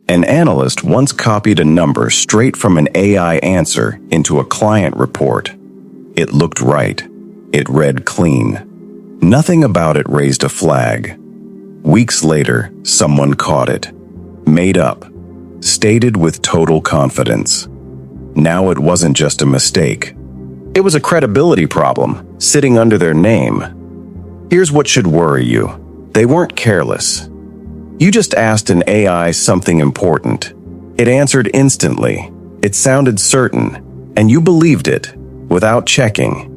An analyst once copied a number straight from an AI answer into a client report. It looked right. It read clean. Nothing about it raised a flag. Weeks later, someone caught it. Made up. Stated with total confidence. Now it wasn't just a mistake. It was a credibility problem, sitting under their name. Here's what should worry you. They weren't careless. You just asked an AI something important. It answered instantly. It sounded certain, and you believed it, without checking.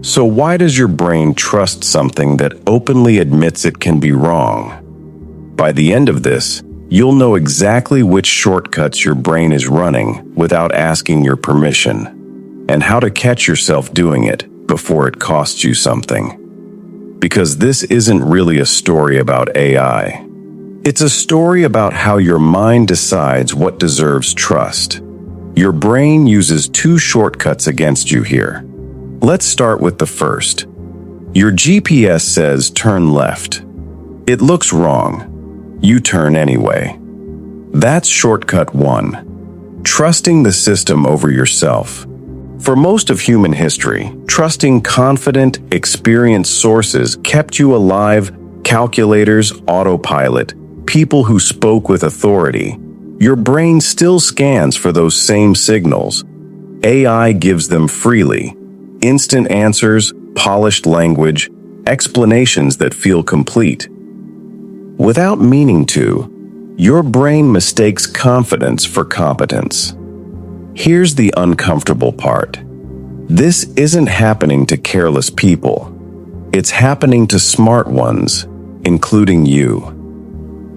So why does your brain trust something that openly admits it can be wrong? By the end of this, you'll know exactly which shortcuts your brain is running without asking your permission, and how to catch yourself doing it before it costs you something. Because this isn't really a story about AI. It's a story about how your mind decides what deserves trust. Your brain uses two shortcuts against you here. Let's start with the first. Your GPS says turn left. It looks wrong. You turn anyway. That's shortcut 1. Trusting the system over yourself. For most of human history, trusting confident, experienced sources kept you alive. Calculators, autopilot, people who spoke with authority. Your brain still scans for those same signals. AI gives them freely. Instant answers, polished language, explanations that feel complete. Without meaning to, your brain mistakes confidence for competence. Here's the uncomfortable part. This isn't happening to careless people. It's happening to smart ones, including you.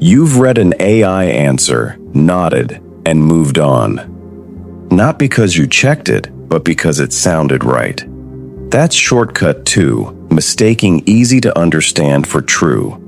You've read an AI answer, nodded, and moved on. Not because you checked it, but because it sounded right. That's shortcut 2, mistaking easy to understand for true.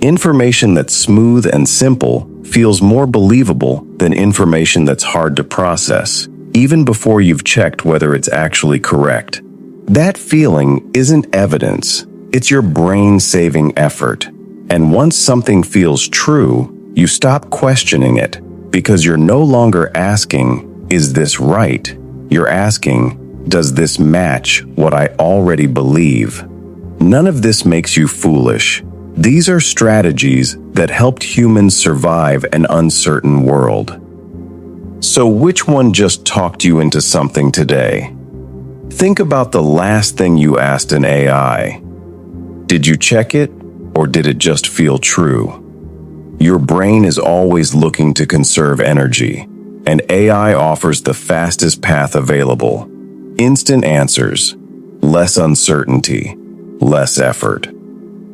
Information that's smooth and simple feels more believable than information that's hard to process, even before you've checked whether it's actually correct. That feeling isn't evidence, it's your brain-saving effort. And once something feels true, you stop questioning it, because you're no longer asking, is this right? You're asking, does this match what I already believe? None of this makes you foolish. These are strategies that helped humans survive an uncertain world. So which one just talked you into something today? Think about the last thing you asked an AI. Did you check it, or did it just feel true? Your brain is always looking to conserve energy, and AI offers the fastest path available. Instant answers, less uncertainty, less effort.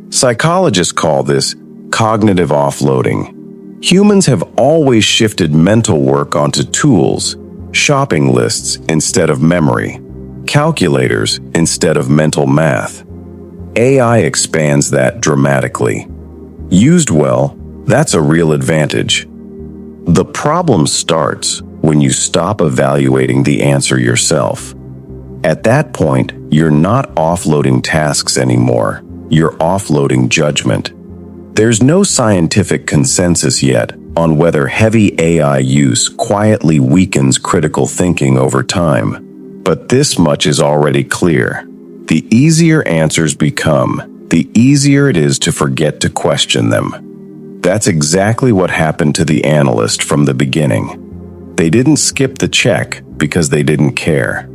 Psychologists call this cognitive offloading. Humans have always shifted mental work onto tools, shopping lists instead of memory, calculators instead of mental math. AI expands that dramatically. Used well, that's a real advantage. The problem starts when you stop evaluating the answer yourself. At that point, you're not offloading tasks anymore. You're offloading judgment. There's no scientific consensus yet on whether heavy AI use quietly weakens critical thinking over time. But this much is already clear. The easier answers become, the easier it is to forget to question them. That's exactly what happened to the analyst from the beginning. They didn't skip the check because they didn't care.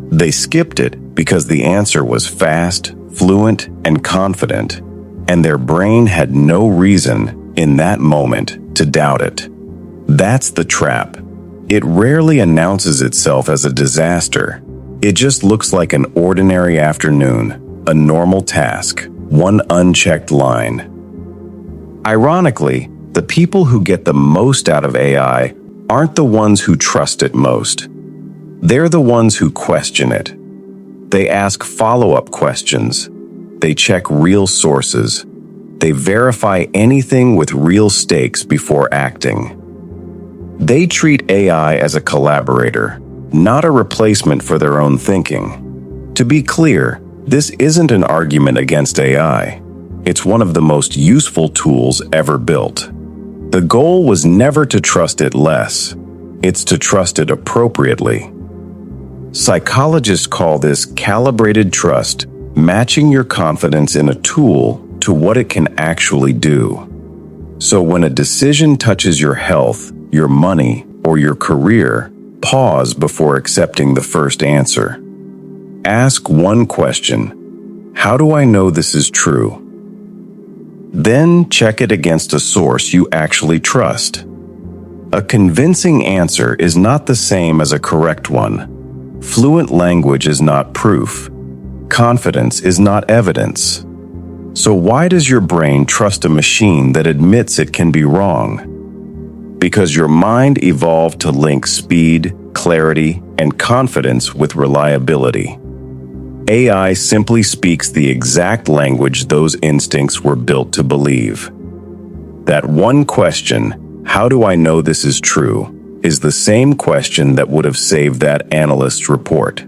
They skipped it because the answer was fast, fluent, and confident, and their brain had no reason in that moment to doubt it. That's the trap. It rarely announces itself as a disaster. It just looks like an ordinary afternoon, a normal task, one unchecked line. Ironically, the people who get the most out of AI aren't the ones who trust it most. They're the ones who question it. They ask follow-up questions. They check real sources. They verify anything with real stakes before acting. They treat AI as a collaborator, not a replacement for their own thinking. To be clear, this isn't an argument against AI. It's one of the most useful tools ever built. The goal was never to trust it less. It's to trust it appropriately. Psychologists call this calibrated trust, matching your confidence in a tool to what it can actually do. So when a decision touches your health, your money, or your career, pause before accepting the first answer. Ask one question: how do I know this is true? Then check it against a source you actually trust. A convincing answer is not the same as a correct one. Fluent language is not proof. Confidence is not evidence. So why does your brain trust a machine that admits it can be wrong? Because your mind evolved to link speed, clarity, and confidence with reliability. AI simply speaks the exact language those instincts were built to believe. That one question, how do I know this is true, is the same question that would have saved that analyst's report.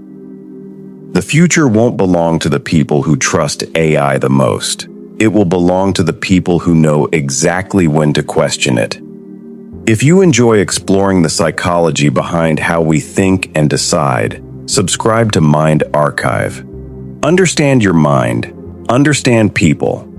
The future won't belong to the people who trust AI the most. It will belong to the people who know exactly when to question it. If you enjoy exploring the psychology behind how we think and decide, subscribe to Mind Archive. Understand your mind, understand people,